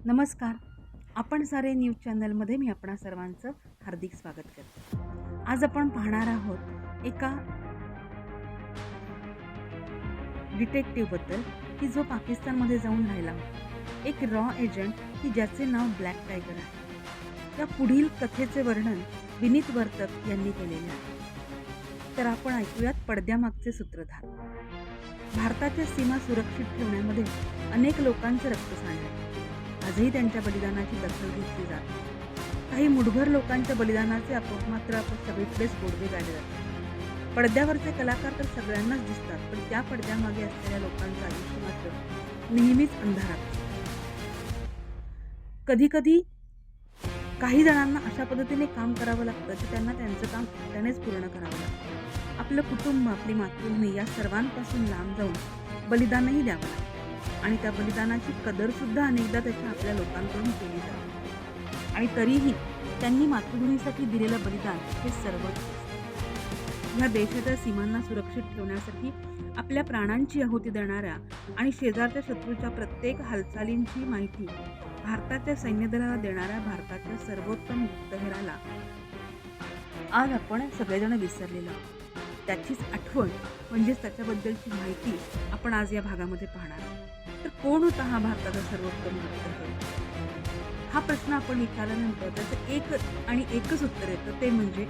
नमस्कार. आपण सारे न्यूज चॅनलमध्ये मी आपणा सर्वांचं हार्दिक स्वागत करते. आज आपण पाहणार आहोत एका डिटेक्टिव्हबद्दल की जो पाकिस्तानमध्ये जाऊन राहिला होता. एक रॉ एजंट की ज्याचे नाव ब्लॅक टायगर आहे. या पुढील कथेचे वर्णन विनीत वर्तक यांनी केलेले आहे. तर आपण ऐकूयात पडद्यामागचे सूत्रधार. भारताच्या सीमा सुरक्षित ठेवण्यामध्ये अनेक लोकांचे रक्त सांडले. आजही त्यांच्या बलिदानाची दखल घेतली जाते. काही मुठभर लोकांच्या बलिदानाचे मात्र आपण सगळीकडेच गोडवे गायले जातात. पडद्यावरचे कलाकार तर सगळ्यांनाच दिसतात, पण त्या पडद्यामागे असलेल्या लोकांचं आयुष्य मात्र नेहमीच अंधारात. कधी कधी काही जणांना अशा पद्धतीने काम करावं लागतं की त्यांना त्यांचं काम एकट्यानेच पूर्ण करावं लागतं. आपलं कुटुंब, आपली मातृभूमी या सर्वांपासून लांब जाऊन बलिदानही द्यावं लागतं आणि त्या बलिदानाची कदरसुद्धा अनेकदा त्याच्या आपल्या लोकांकडून केली जाते. आणि तरीही त्यांनी मातृभूमीसाठी दिलेलं बलिदान हे सर्वोच्च. ह्या देशाच्या सीमांना सुरक्षित ठेवण्यासाठी आपल्या प्राणांची आहुती देणाऱ्या आणि शेजारच्या शत्रूच्या प्रत्येक हालचालींची माहिती भारताच्या सैन्यदलाला देणाऱ्या भारताच्या सर्वोत्तम गुप्तहेराला आज आपण सगळेजण विसरलेलो आहोत. त्याचीच आठवण म्हणजेच त्याच्याबद्दलची माहिती आपण आज या भागामध्ये पाहणार आहोत. तर कोण होता हा भारताचा सर्वोत्तम गुप्तहेर? हा प्रश्न आपण विचारल्यानंतर त्याचं एकच उत्तर येतं, ते म्हणजे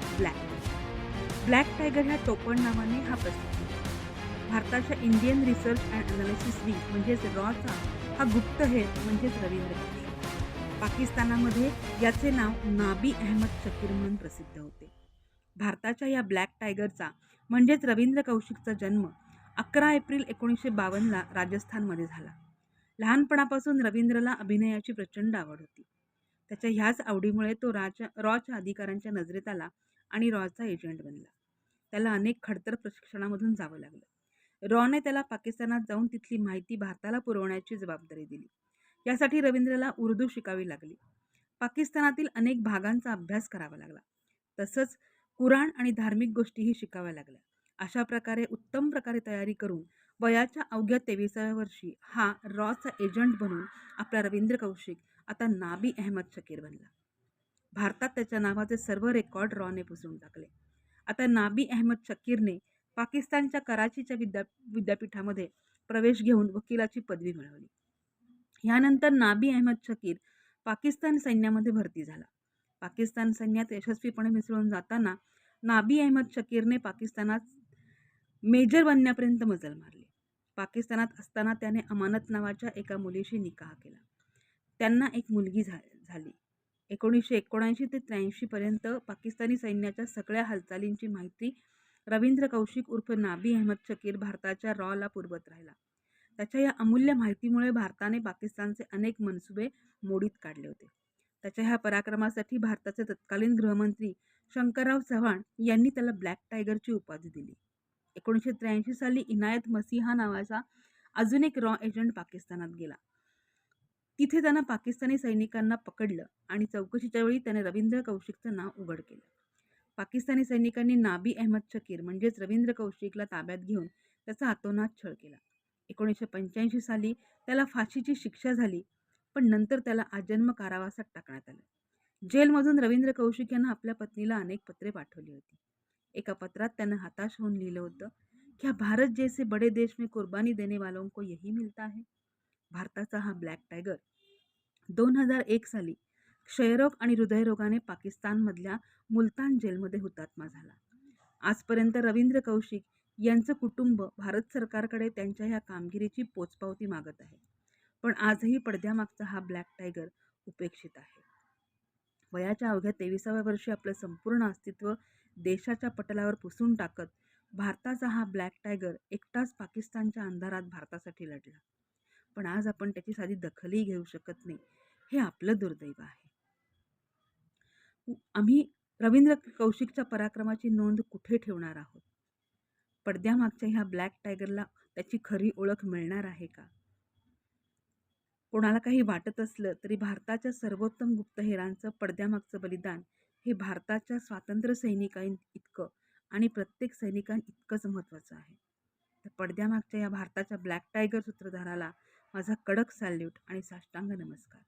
ब्लॅक टायगर ह्या टोपण नावाने हा प्रसिद्ध. भारताच्या Indian research and analysis wing म्हणजेच रॉचा हा गुप्तहेर म्हणजेच रवींद्र कौशिक. पाकिस्तानामध्ये याचे नाव नाबी अहमद शकीर म्हणून प्रसिद्ध होते. भारताच्या या ब्लॅक टायगरचा म्हणजेच रवींद्र कौशिकचा जन्म 11 एप्रिल 1952ला राजस्थानमध्ये झाला. लहानपणापासून रवींद्रला अभिनयाची प्रचंड आवड होती. त्याच्या ह्याच आवडीमुळे तो रॉच्या अधिकाऱ्यांच्या नजरेत आला आणि रॉचा एजंट बनला. त्याला अनेक खडतर प्रशिक्षणामधून जावं लागलं. रॉने त्याला पाकिस्तानात जाऊन तिथली माहिती भारताला पुरवण्याची जबाबदारी दिली. यासाठी रवींद्रला उर्दू शिकावी लागली. पाकिस्तानातील अनेक भागांचा अभ्यास करावा लागला. तसंच कुराण आणि धार्मिक गोष्टीही शिकाव्या लागल्या. अशा प्रकारे उत्तम प्रकारे तयारी करून वयाच्या अवघ्या 23व्या वर्षी हा रॉचा एजंट बनून आपला रवींद्र कौशिक आता नाबी अहमद शकीर बनला. भारतात त्याच्या नावाचे सर्व रेकॉर्ड रॉने पुसून टाकले. आता नाबी अहमद शकीरने पाकिस्तानच्या कराचीच्या विद्यापीठामध्ये प्रवेश घेऊन वकिलाची पदवी मिळवली. यानंतर नाबी अहमद शकीर पाकिस्तान सैन्यामध्ये भरती झाला. पाकिस्तान सैन्यात यशस्वीपणे मिसळून जाताना नाबी अहमद शकीरने पाकिस्तानात मेजर बनण्यापर्यंत मजल मारली. पाकिस्तानात असताना त्याने अमानत नावाच्या एका मुलीशी निकाह केला. त्यांना एक मुलगी झाली. 1979 ते 83 पर्यंत पाकिस्तानी सैन्याच्या सगळ्या हालचालींची माहिती रवींद्र कौशिक उर्फ नाबी अहमद शकीर भारताच्या रॉला पुरवत राहिला. त्याच्या या अमूल्य माहितीमुळे भारताने पाकिस्तानचे अनेक मनसुबे मोडीत काढले होते. त्याच्या ह्या पराक्रमासाठी भारताचे तत्कालीन गृहमंत्री शंकरराव चव्हाण यांनी त्याला ब्लॅक टायगरची उपाधी दिली. 1983 साली इनायत मसीहा नावाचा अजून एक रॉ एजंट पाकिस्तानात गेला. तिथे त्यानं पाकिस्तानी सैनिकांना पकडलं आणि चौकशीच्या वेळी त्याने रवींद्र कौशिकचं नाव उघड केलं. पाकिस्तानी सैनिकांनी नाबी अहमद शकीर म्हणजेच रवींद्र कौशिकला ताब्यात घेऊन त्याचा अतोनात छळ केला. 1985 साली त्याला फाशीची शिक्षा झाली, पण नंतर त्याला आजन्म कारावासात टाकण्यात आलं. जेलमधून रवींद्र कौशिक यांना आपल्या पत्नीला अनेक पत्रे पाठवली होती. एका पत्रात त्यानं हताश होऊन लिहिलं होतं, क्या भारत जैसे बड़े देश में कुर्बानी देने वालों को यही मिलता है. भारताचा हा ब्लॅक टायगर 2001 साली क्षयरोग आणि हृदयरोगाने पाकिस्तानमधल्या मुलतान जेलमध्ये हुतात्मा झाला. आजपर्यंत रवींद्र कौशिक यांचं कुटुंब भारत सरकारकडे त्यांच्या ह्या कामगिरीची पोचपावती मागत आहे. पण आजही पडद्यामागचा हा ब्लॅक टायगर उपेक्षित आहे. वयाच्या अवघ्या 23व्या वर्षी आपलं संपूर्ण अस्तित्व देशाच्या पटलावर पुसून टाकत भारताचा हा ब्लॅक टायगर एकटाच पाकिस्तानच्या अंधारात भारतासाठी लढला. पण आज आपण त्याची साधी दखलही घेऊ शकत नाही. हे आपलं दुर्दैव आहे. आम्ही रवींद्र कौशिकच्या पराक्रमाची नोंद कुठे ठेवणार आहोत? पडद्यामागच्या ह्या ब्लॅक टायगरला त्याची खरी ओळख मिळणार आहे का? कोणाला काही वाटत असलं तरी भारताच्या सर्वोत्तम गुप्तहेरांचं पडद्यामागचं बलिदान हे भारताच्या स्वातंत्र्य सैनिकांइतकं आणि प्रत्येक सैनिकांइतकंच महत्त्वाचं आहे. तर पडद्यामागच्या या भारताच्या ब्लॅक टायगर सूत्रधाराला माझा कडक सॅल्यूट आणि साष्टांग नमस्कार.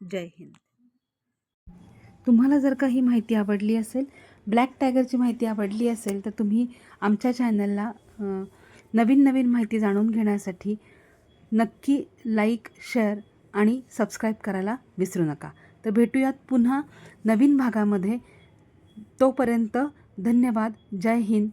जय हिंद. तुम्हाला जर का ही माहिती आवडली असेल, ब्लॅक टायगरची माहिती आवडली असेल, तर तुम्ही आमच्या चॅनलला नवीन नवीन माहिती जाणून घेण्यासाठी नक्की लाईक, शेअर आणि सबस्क्राईब करायला विसरू नका. तर भेटूयात पुन्हा नवीन भागामध्ये. तोपर्यंत धन्यवाद. जय हिंद.